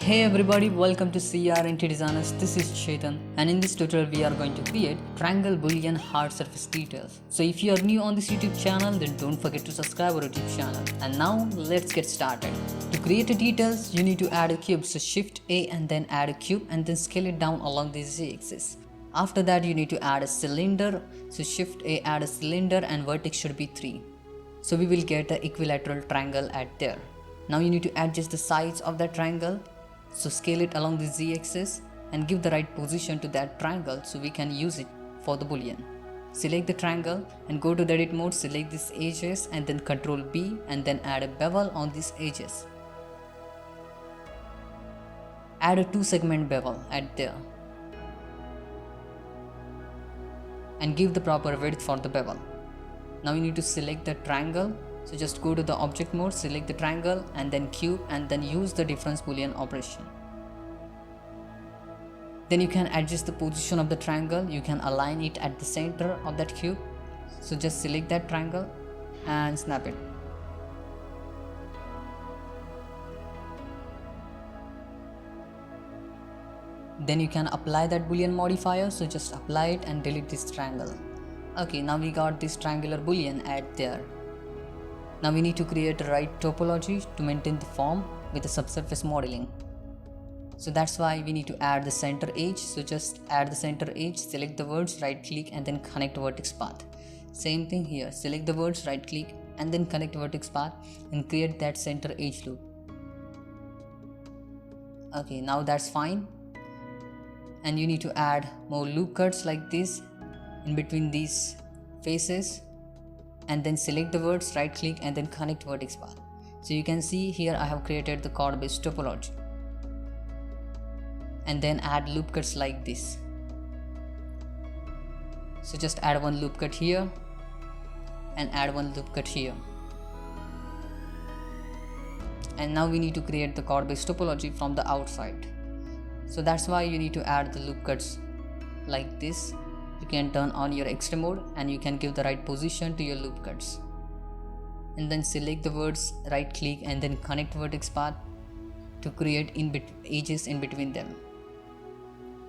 Hey everybody, welcome to CRNT Designers. This is Chetan, and in this tutorial we are going to create triangle boolean hard surface details. So if you are new on this YouTube channel, then don't forget to subscribe our YouTube channel. And now let's get started. To create the details, you need to add a cube. So Shift A and then add a cube and then scale it down along the z-axis. After that, you need to add a cylinder. So Shift A, add a cylinder, and vertex should be 3. So we will get the equilateral triangle at there. Now you need to adjust the sides of that triangle. So scale it along the z-axis and give the right position to that triangle so we can use it for the boolean. Select the triangle and go to the edit mode, select these edges and then Ctrl B and then add a bevel on these edges. Add a 2-segment bevel at there and give the proper width for the bevel. Now you need to select the triangle. So just go to the object mode, select the triangle and then cube and then use the difference boolean operation. Then you can adjust the position of the triangle. You can align it at the center of that cube. So just select that triangle and snap it. Then you can apply that boolean modifier. So just apply it and delete this triangle. Okay, now we got this triangular boolean at there. Now we need to create a right topology to maintain the form with the subsurface modeling. So that's why we need to add the center edge. So just add the center edge, select the words, right click and then connect vertex path. Same thing here, select the words, right click and then connect vertex path and create that center edge loop. Okay, now that's fine. And you need to add more loop cuts like this in between these faces. And then select the words, right click and then connect vertex path. So you can see here I have created the chord based topology. And then add loop cuts like this. So just add one loop cut here and add one loop cut here. And now we need to create the chord based topology from the outside. So that's why you need to add the loop cuts like this. You can turn on your X-ray mode and you can give the right position to your loop cuts. And then select the words, right click and then connect vertex path to create edges in between them.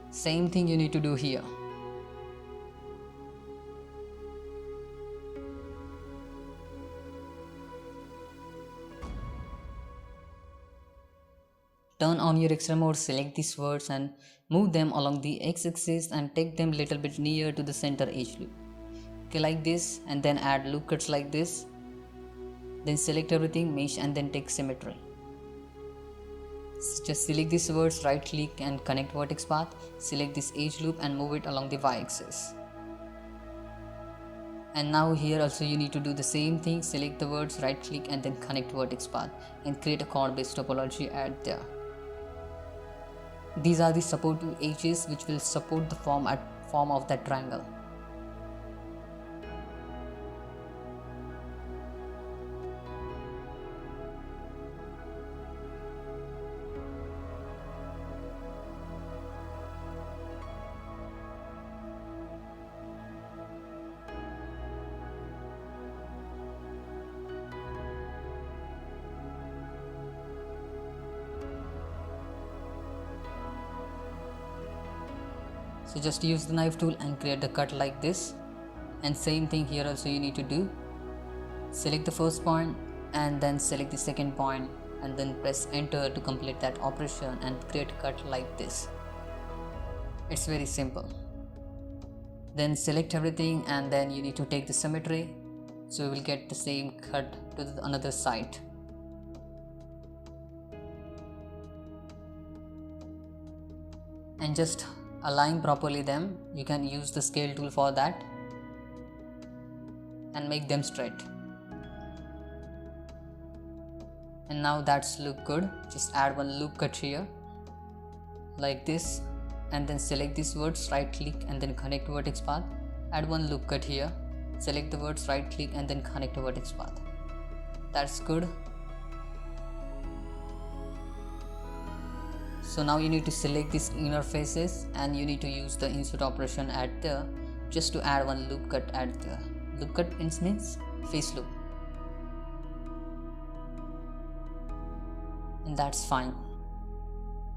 Same thing you need to do here. Turn on your X-ray mode, select these words and move them along the x-axis and take them little bit near to the center edge loop. Okay, like this, and then add loop cuts like this. Then select everything, mesh and then take symmetry. So just select these words, right click and connect vertex path. Select this edge loop and move it along the y-axis. And now here also you need to do the same thing, select the words, right click and then connect vertex path and create a chord based topology at there. These are the supporting edges which will support the form of that triangle. So just use the knife tool and create the cut like this. And same thing here also you need to do. Select the first point and then select the second point and then press enter to complete that operation and create a cut like this. It's very simple. Then select everything and then you need to take the symmetry. So you will get the same cut to the another side. And just align properly them. You can use the scale tool for that and make them straight. And now that's look good. Just add one loop cut here like this and then select these words, right click and then connect vertex path. Add one loop cut here, select the words, right click and then connect vertex path. That's good. So now you need to select these inner faces and you need to use the insert operation at there just to add one loop cut at there. Loop cut means face loop. And that's fine.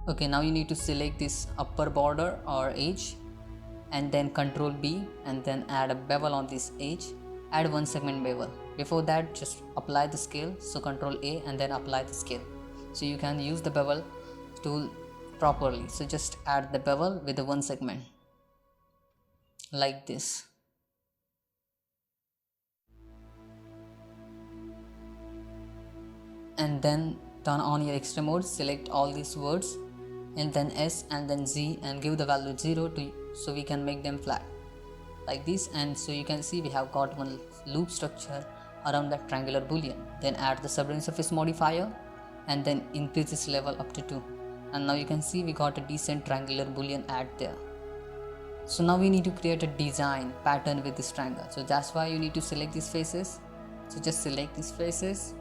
Okay, now you need to select this upper border or edge and then Control B and then add a bevel on this edge. Add one segment bevel. Before that, just apply the scale. So Control A and then apply the scale. So you can use the bevel tool properly. So just add the bevel with the one segment like this. And then turn on your extreme mode, select all these words and then S and then Z and give the value 0 to so we can make them flat like this. And so you can see we have got one loop structure around that triangular boolean. Then add the subbrain surface modifier and then increase this level up to 2, and now you can see we got a decent triangular boolean add there. So now we need to create a design pattern with this triangle, so that's why you need to select these faces. So just select these faces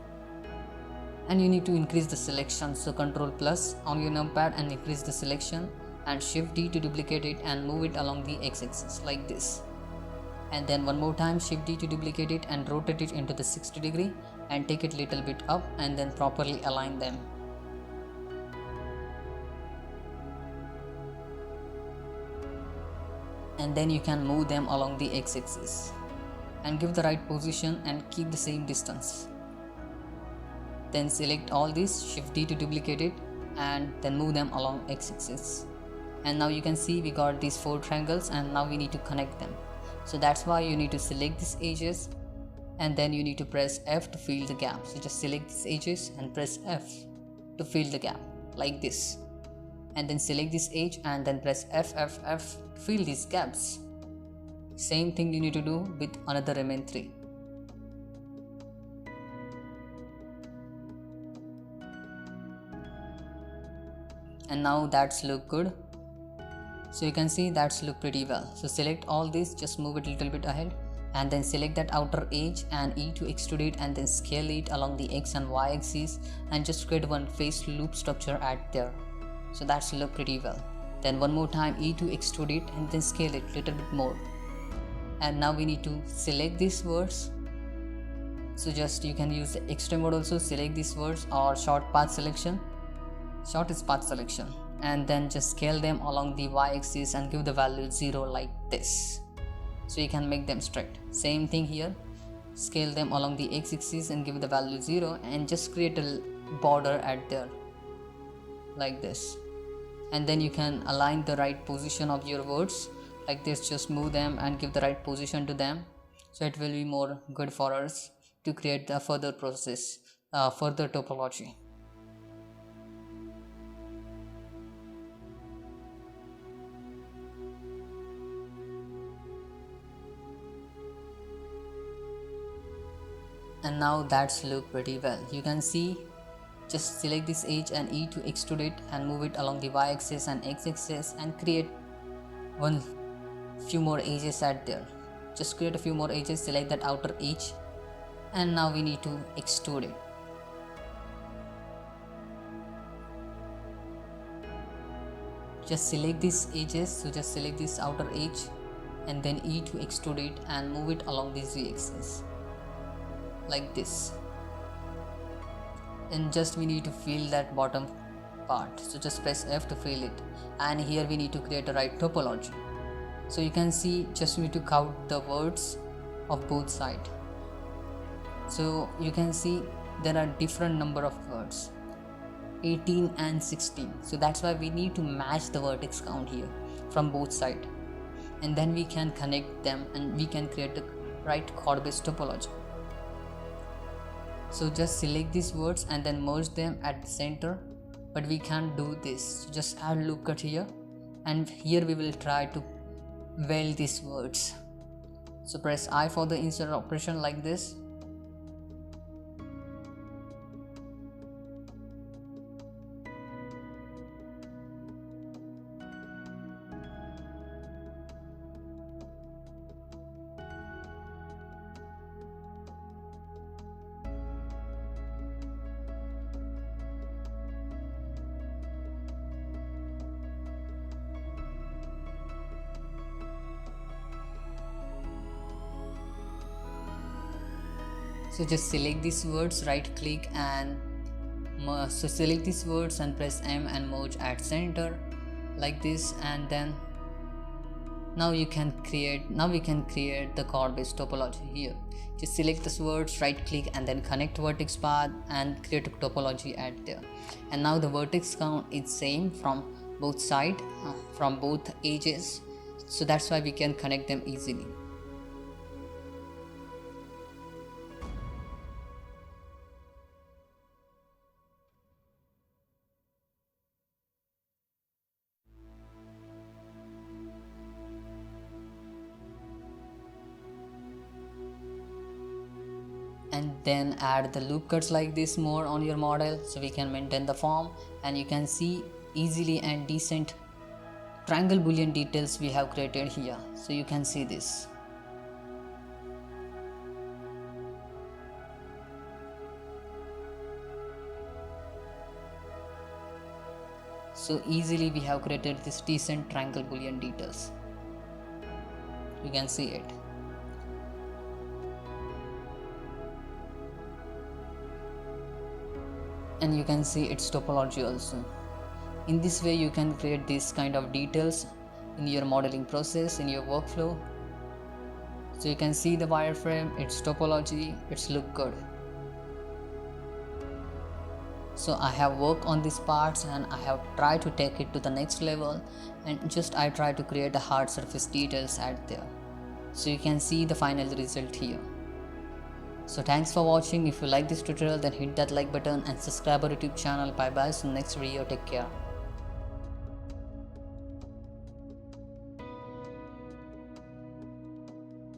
and you need to increase the selection. So Control plus on your numpad and increase the selection and Shift D to duplicate it and move it along the x-axis like this. And then one more time Shift D to duplicate it and rotate it into the 60 degree and take it little bit up and then properly align them. And then you can move them along the x-axis and give the right position and keep the same distance. Then select all these, Shift D to duplicate it and then move them along x-axis. And now you can see we got these 4 triangles and now we need to connect them. So that's why you need to select these edges and then you need to press F to fill the gap. So just select these edges and press F to fill the gap like this. And then select this edge and then press F to fill these gaps. Same thing you need to do with another remain 3. And now that's look good. So you can see that's look pretty well. So select all this, just move it a little bit ahead and then select that outer edge and E to extrude it and then scale it along the X and Y axis and just create one face loop structure at there. So that's look pretty well. Then one more time E to extrude it and then scale it little bit more. And now we need to select these words. So just you can use the extreme mode also, select these words or short path selection. Short is path selection and then just scale them along the Y axis and give the value 0 like this. So you can make them straight. Same thing here, scale them along the X axis and give the value 0 and just create a border at there like this. And then you can align the right position of your words like this, just move them and give the right position to them, so it will be more good for us to create the further process, further topology. And now that's look pretty well. You can see, just select this edge and E to extrude it and move it along the Y axis and X axis and create few more edges at there. Just create a few more edges, select that outer edge and now we need to extrude it. Just select these edges, so just select this outer edge and then E to extrude it and move it along the Z axis like this. And just we need to fill that bottom part, so just press F to fill it, and here we need to create a right topology. So you can see, just need to count the words of both sides. So you can see there are different number of words, 18 and 16. So that's why we need to match the vertex count here from both sides, and then we can connect them and we can create the right chord based topology. So just select these words and then merge them at the center, but we can't do this. So just add loop cut here, and here we will try to weld these words. So press I for the insert operation like this. So just select these words, right click and So select these words and press M and merge at center like this, and then now we can create the chord based topology here. Just select these words, right click, and then connect vertex path and create a topology at there. And now the vertex count is same from both side, from both edges, so that's why we can connect them easily. And then add the loop cuts like this more on your model, so we can maintain the form, and you can see easily and decent triangle boolean details we have created here. So you can see this. So easily we have created this decent triangle boolean details. You can see it. And you can see its topology also. In this way you can create this kind of details in your modeling process, in your workflow. So you can see the wireframe, its topology, it's look good. So I have worked on these parts and I have tried to take it to the next level, and just I try to create a hard surface details at there. So you can see the final result here. So thanks for watching. If you like this tutorial, then hit that like button and subscribe our YouTube channel. Bye bye. So next video, take care.